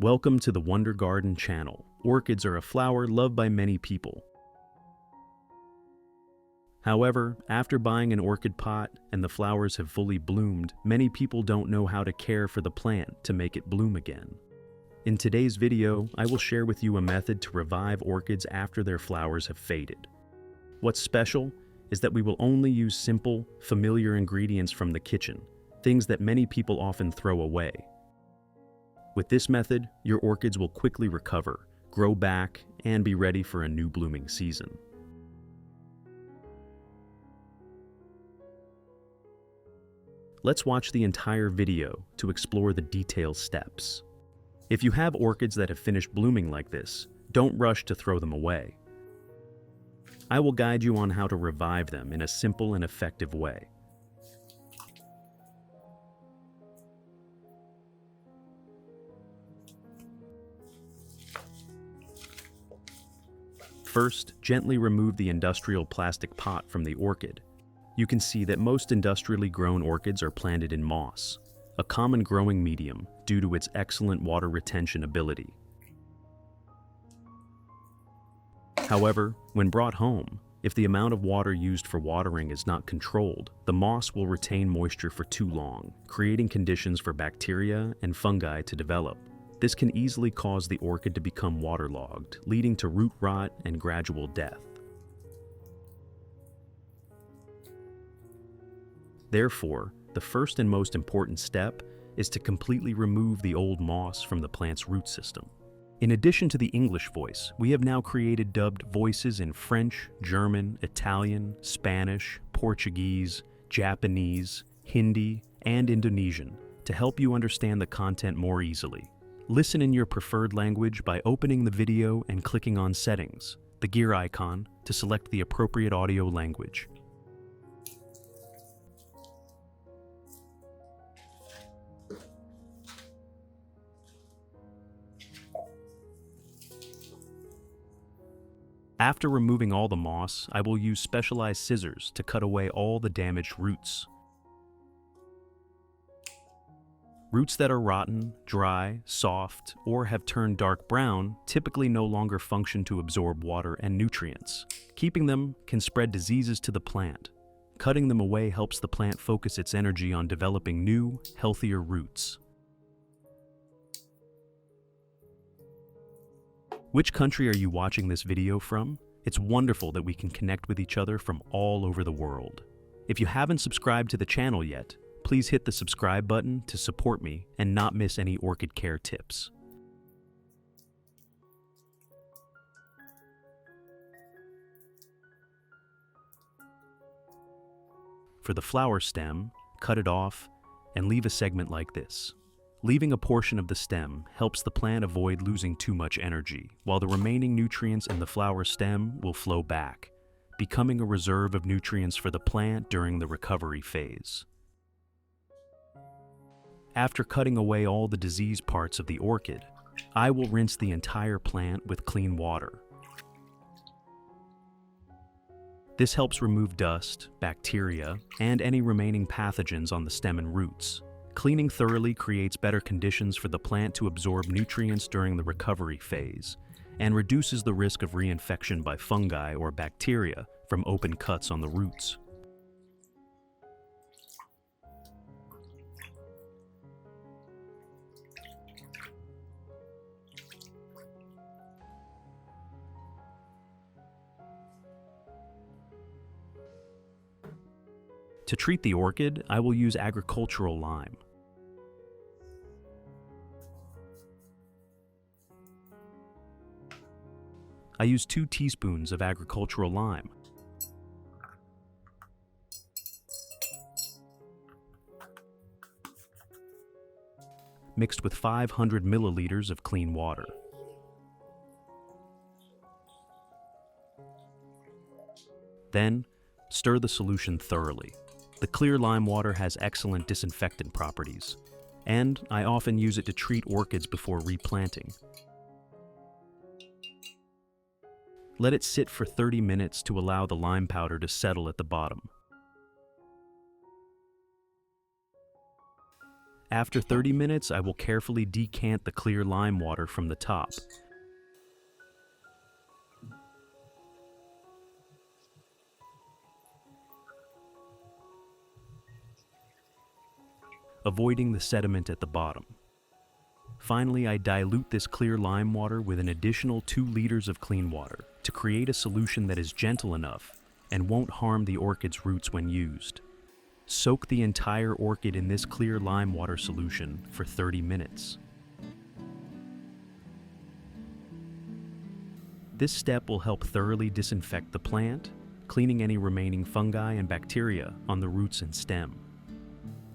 Welcome to the Wonder Garden channel. Orchids are a flower loved by many people. However, after buying an orchid pot and the flowers have fully bloomed, many people don't know how to care for the plant to make it bloom again. In today's video, I will share with you a method to revive orchids after their flowers have faded. What's special is that we will only use simple, familiar ingredients from the kitchen, things that many people often throw away. With this method, your orchids will quickly recover, grow back, and be ready for a new blooming season. Let's watch the entire video to explore the detailed steps. If you have orchids that have finished blooming like this, don't rush to throw them away. I will guide you on how to revive them in a simple and effective way. First, gently remove the industrial plastic pot from the orchid. You can see that most industrially grown orchids are planted in moss, a common growing medium due to its excellent water retention ability. However, when brought home, if the amount of water used for watering is not controlled, the moss will retain moisture for too long, creating conditions for bacteria and fungi to develop. This can easily cause the orchid to become waterlogged, leading to root rot and gradual death. Therefore, the first and most important step is to completely remove the old moss from the plant's root system. In addition to the English voice, we have now created dubbed voices in French, German, Italian, Spanish, Portuguese, Japanese, Hindi, and Indonesian to help you understand the content more easily. Listen in your preferred language by opening the video and clicking on Settings, the gear icon, to select the appropriate audio language. After removing all the moss, I will use specialized scissors to cut away all the damaged roots. Roots that are rotten, dry, soft, or have turned dark brown typically no longer function to absorb water and nutrients. Keeping them can spread diseases to the plant. Cutting them away helps the plant focus its energy on developing new, healthier roots. Which country are you watching this video from? It's wonderful that we can connect with each other from all over the world. If you haven't subscribed to the channel yet, please hit the subscribe button to support me and not miss any orchid care tips. For the flower stem, cut it off and leave a segment like this. Leaving a portion of the stem helps the plant avoid losing too much energy, while the remaining nutrients in the flower stem will flow back, becoming a reserve of nutrients for the plant during the recovery phase. After cutting away all the diseased parts of the orchid, I will rinse the entire plant with clean water. This helps remove dust, bacteria, and any remaining pathogens on the stem and roots. Cleaning thoroughly creates better conditions for the plant to absorb nutrients during the recovery phase and reduces the risk of reinfection by fungi or bacteria from open cuts on the roots. To treat the orchid, I will use agricultural lime. I use 2 teaspoons of agricultural lime. Mixed with 500 milliliters of clean water. Then, stir the solution thoroughly. The clear lime water has excellent disinfectant properties, and I often use it to treat orchids before replanting. Let it sit for 30 minutes to allow the lime powder to settle at the bottom. After 30 minutes, I will carefully decant the clear lime water from the top. Avoiding the sediment at the bottom. Finally, I dilute this clear lime water with an additional 2 liters of clean water to create a solution that is gentle enough and won't harm the orchid's roots when used. Soak the entire orchid in this clear lime water solution for 30 minutes. This step will help thoroughly disinfect the plant, cleaning any remaining fungi and bacteria on the roots and stem.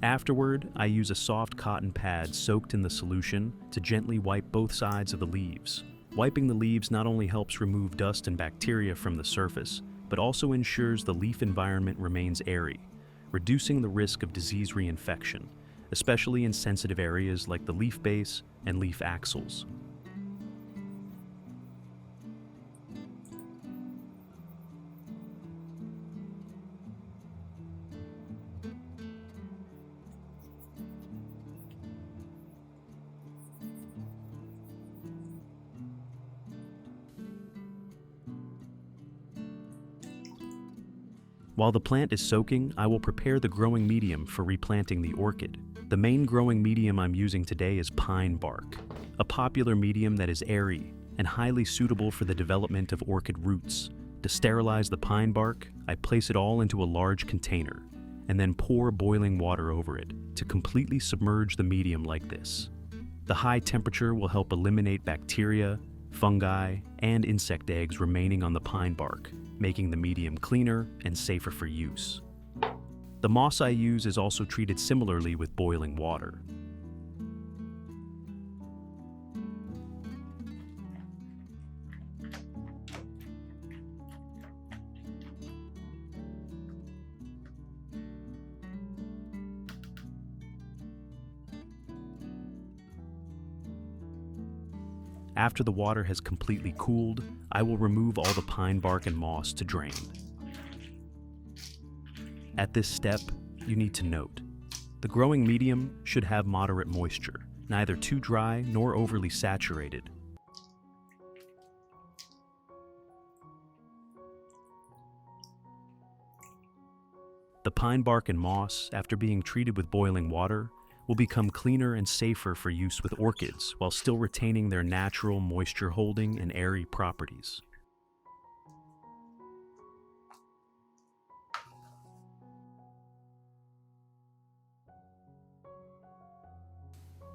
Afterward, I use a soft cotton pad soaked in the solution to gently wipe both sides of the leaves. Wiping the leaves not only helps remove dust and bacteria from the surface, but also ensures the leaf environment remains airy, reducing the risk of disease reinfection, especially in sensitive areas like the leaf base and leaf axils. While the plant is soaking, I will prepare the growing medium for replanting the orchid. The main growing medium I'm using today is pine bark, a popular medium that is airy and highly suitable for the development of orchid roots. To sterilize the pine bark, I place it all into a large container and then pour boiling water over it to completely submerge the medium like this. The high temperature will help eliminate bacteria, fungi, and insect eggs remaining on the pine bark, making the medium cleaner and safer for use. The moss I use is also treated similarly with boiling water. After the water has completely cooled, I will remove all the pine bark and moss to drain. At this step, you need to note, the growing medium should have moderate moisture, neither too dry nor overly saturated. The pine bark and moss, after being treated with boiling water, will become cleaner and safer for use with orchids while still retaining their natural moisture-holding and airy properties.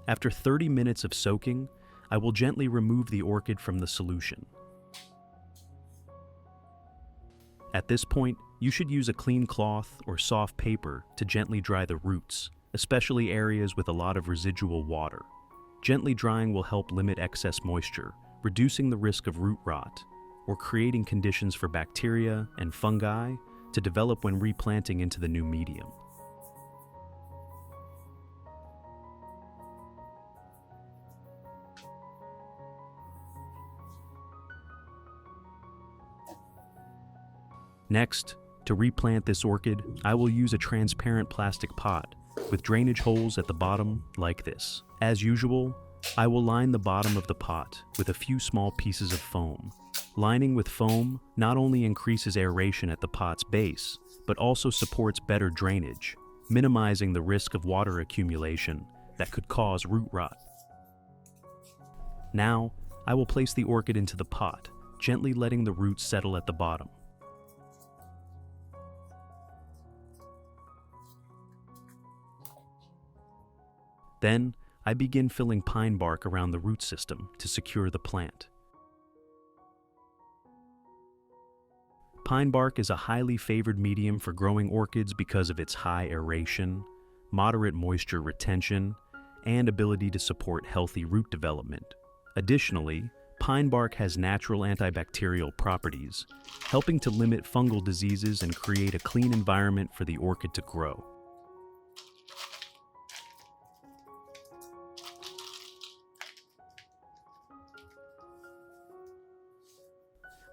After 30 minutes of soaking, I will gently remove the orchid from the solution. At this point, you should use a clean cloth or soft paper to gently dry the roots, especially areas with a lot of residual water. Gently drying will help limit excess moisture, reducing the risk of root rot, or creating conditions for bacteria and fungi to develop when replanting into the new medium. Next, to replant this orchid, I will use a transparent plastic pot with drainage holes at the bottom like this. As usual, I will line the bottom of the pot with a few small pieces of foam. Lining with foam not only increases aeration at the pot's base, but also supports better drainage, minimizing the risk of water accumulation that could cause root rot. Now, I will place the orchid into the pot, gently letting the roots settle at the bottom. Then, I begin filling pine bark around the root system to secure the plant. Pine bark is a highly favored medium for growing orchids because of its high aeration, moderate moisture retention, and ability to support healthy root development. Additionally, pine bark has natural antibacterial properties, helping to limit fungal diseases and create a clean environment for the orchid to grow.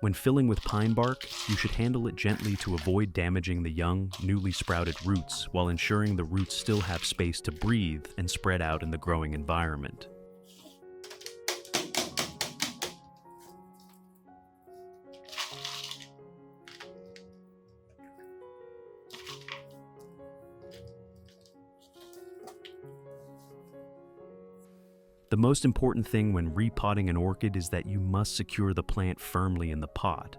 When filling with pine bark, you should handle it gently to avoid damaging the young, newly sprouted roots while ensuring the roots still have space to breathe and spread out in the growing environment. The most important thing when repotting an orchid is that you must secure the plant firmly in the pot.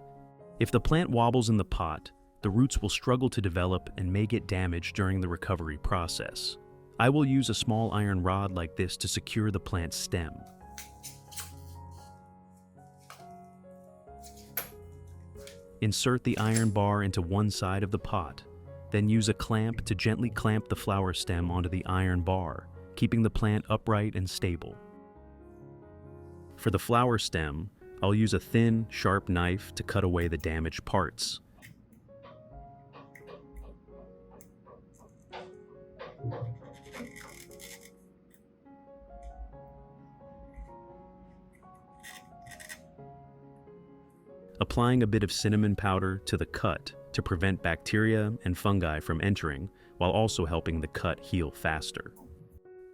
If the plant wobbles in the pot, the roots will struggle to develop and may get damaged during the recovery process. I will use a small iron rod like this to secure the plant's stem. Insert the iron bar into one side of the pot, then use a clamp to gently clamp the flower stem onto the iron bar, keeping the plant upright and stable. For the flower stem, I'll use a thin, sharp knife to cut away the damaged parts. Applying a bit of cinnamon powder to the cut to prevent bacteria and fungi from entering, while also helping the cut heal faster.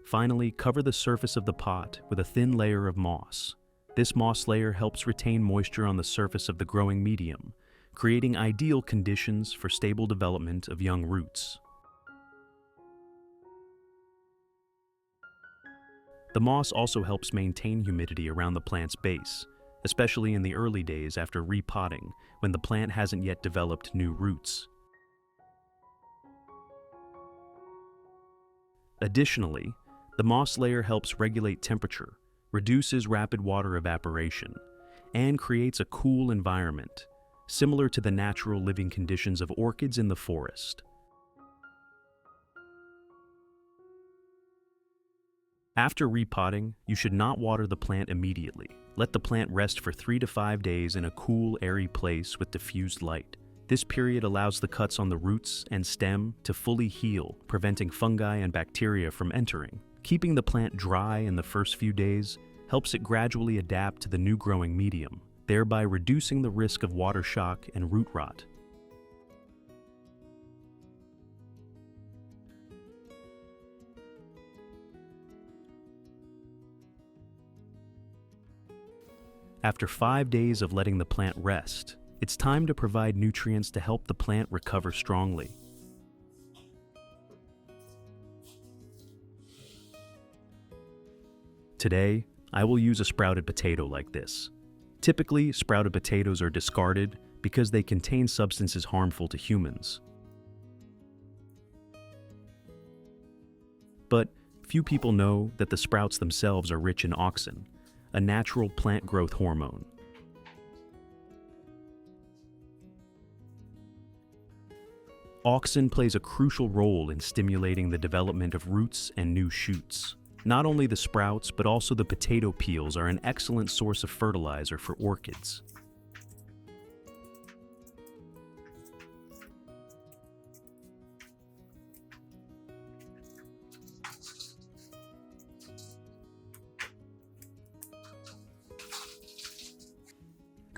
Finally, cover the surface of the pot with a thin layer of moss. This moss layer helps retain moisture on the surface of the growing medium, creating ideal conditions for stable development of young roots. The moss also helps maintain humidity around the plant's base, especially in the early days after repotting, when the plant hasn't yet developed new roots. Additionally, the moss layer helps regulate temperature, reduces rapid water evaporation, and creates a cool environment, similar to the natural living conditions of orchids in the forest. After repotting, you should not water the plant immediately. Let the plant rest for 3 to 5 days in a cool, airy place with diffused light. This period allows the cuts on the roots and stem to fully heal, preventing fungi and bacteria from entering. Keeping the plant dry in the first few days helps it gradually adapt to the new growing medium, thereby reducing the risk of water shock and root rot. After 5 days of letting the plant rest, it's time to provide nutrients to help the plant recover strongly. Today, I will use a sprouted potato like this. Typically, sprouted potatoes are discarded because they contain substances harmful to humans. But few people know that the sprouts themselves are rich in auxin, a natural plant growth hormone. Auxin plays a crucial role in stimulating the development of roots and new shoots. Not only the sprouts, but also the potato peels are an excellent source of fertilizer for orchids.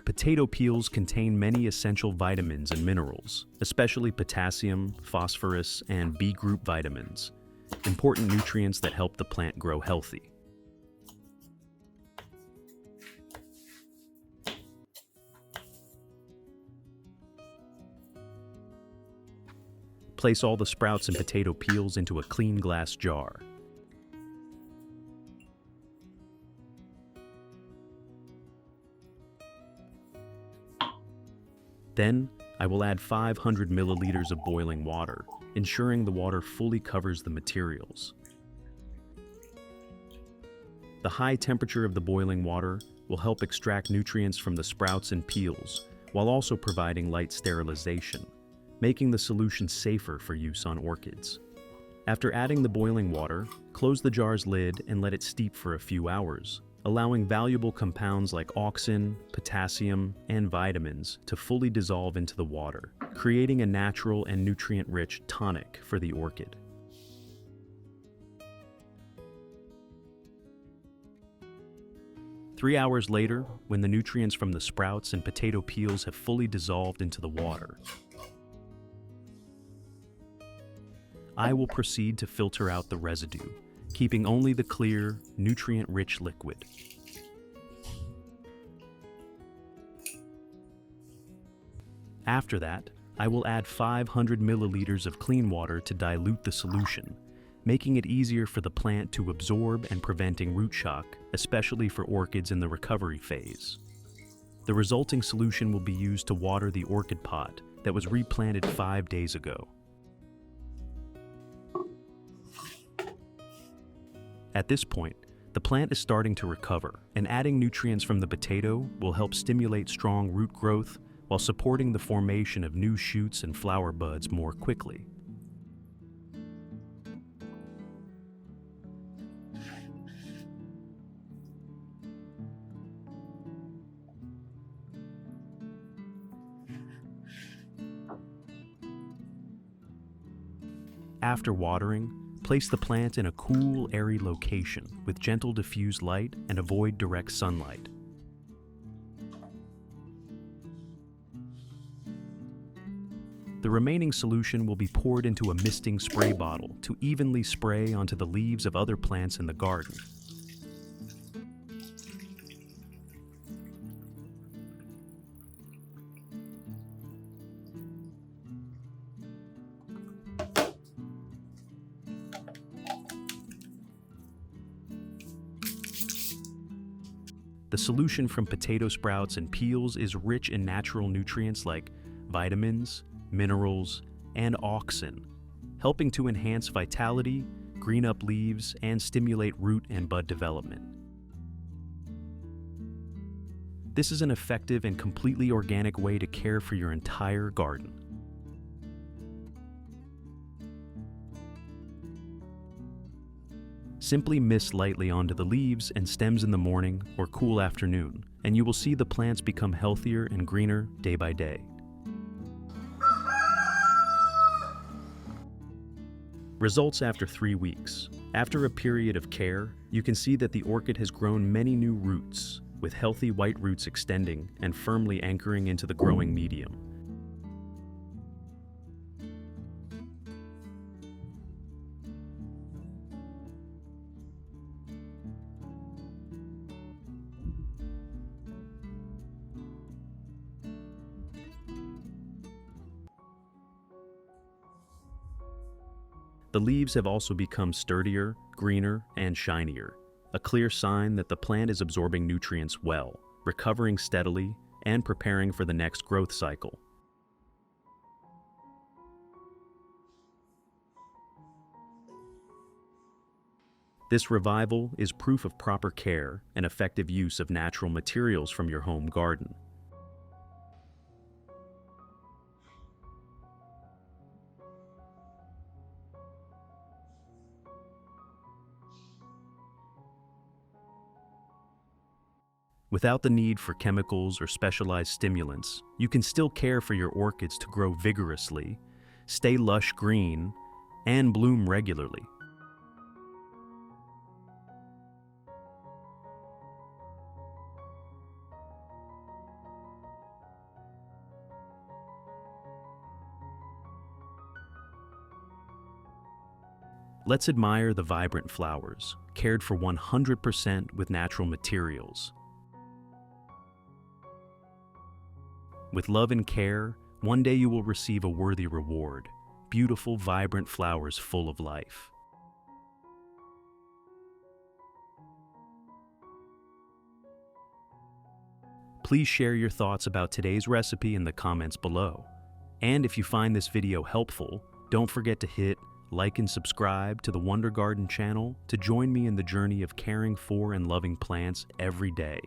Potato peels contain many essential vitamins and minerals, especially potassium, phosphorus, and B group vitamins, important nutrients that help the plant grow healthy. Place all the sprouts and potato peels into a clean glass jar. Then, I will add 500 milliliters of boiling water, ensuring the water fully covers the materials. The high temperature of the boiling water will help extract nutrients from the sprouts and peels, while also providing light sterilization, making the solution safer for use on orchids. After adding the boiling water, close the jar's lid and let it steep for a few hours, allowing valuable compounds like auxin, potassium, and vitamins to fully dissolve into the water, creating a natural and nutrient-rich tonic for the orchid. 3 hours later, when the nutrients from the sprouts and potato peels have fully dissolved into the water, I will proceed to filter out the residue, keeping only the clear, nutrient-rich liquid. After that, I will add 500 milliliters of clean water to dilute the solution, making it easier for the plant to absorb and preventing root shock, especially for orchids in the recovery phase. The resulting solution will be used to water the orchid pot that was replanted 5 days ago. At this point, the plant is starting to recover, and adding nutrients from the potato will help stimulate strong root growth while supporting the formation of new shoots and flower buds more quickly. After watering, place the plant in a cool, airy location with gentle diffused light and avoid direct sunlight. The remaining solution will be poured into a misting spray bottle to evenly spray onto the leaves of other plants in the garden. The solution from potato sprouts and peels is rich in natural nutrients like vitamins, minerals, and auxin, helping to enhance vitality, green up leaves, and stimulate root and bud development. This is an effective and completely organic way to care for your entire garden. Simply mist lightly onto the leaves and stems in the morning or cool afternoon, and you will see the plants become healthier and greener day by day. Results after 3 weeks. After a period of care, you can see that the orchid has grown many new roots, with healthy white roots extending and firmly anchoring into the growing medium. The leaves have also become sturdier, greener, and shinier, a clear sign that the plant is absorbing nutrients well, recovering steadily, and preparing for the next growth cycle. This revival is proof of proper care and effective use of natural materials from your home garden. Without the need for chemicals or specialized stimulants, you can still care for your orchids to grow vigorously, stay lush green, and bloom regularly. Let's admire the vibrant flowers, cared for 100% with natural materials. With love and care, one day you will receive a worthy reward, beautiful, vibrant flowers full of life. Please share your thoughts about today's recipe in the comments below. And if you find this video helpful, don't forget to hit like and subscribe to the Wonder Garden channel to join me in the journey of caring for and loving plants every day.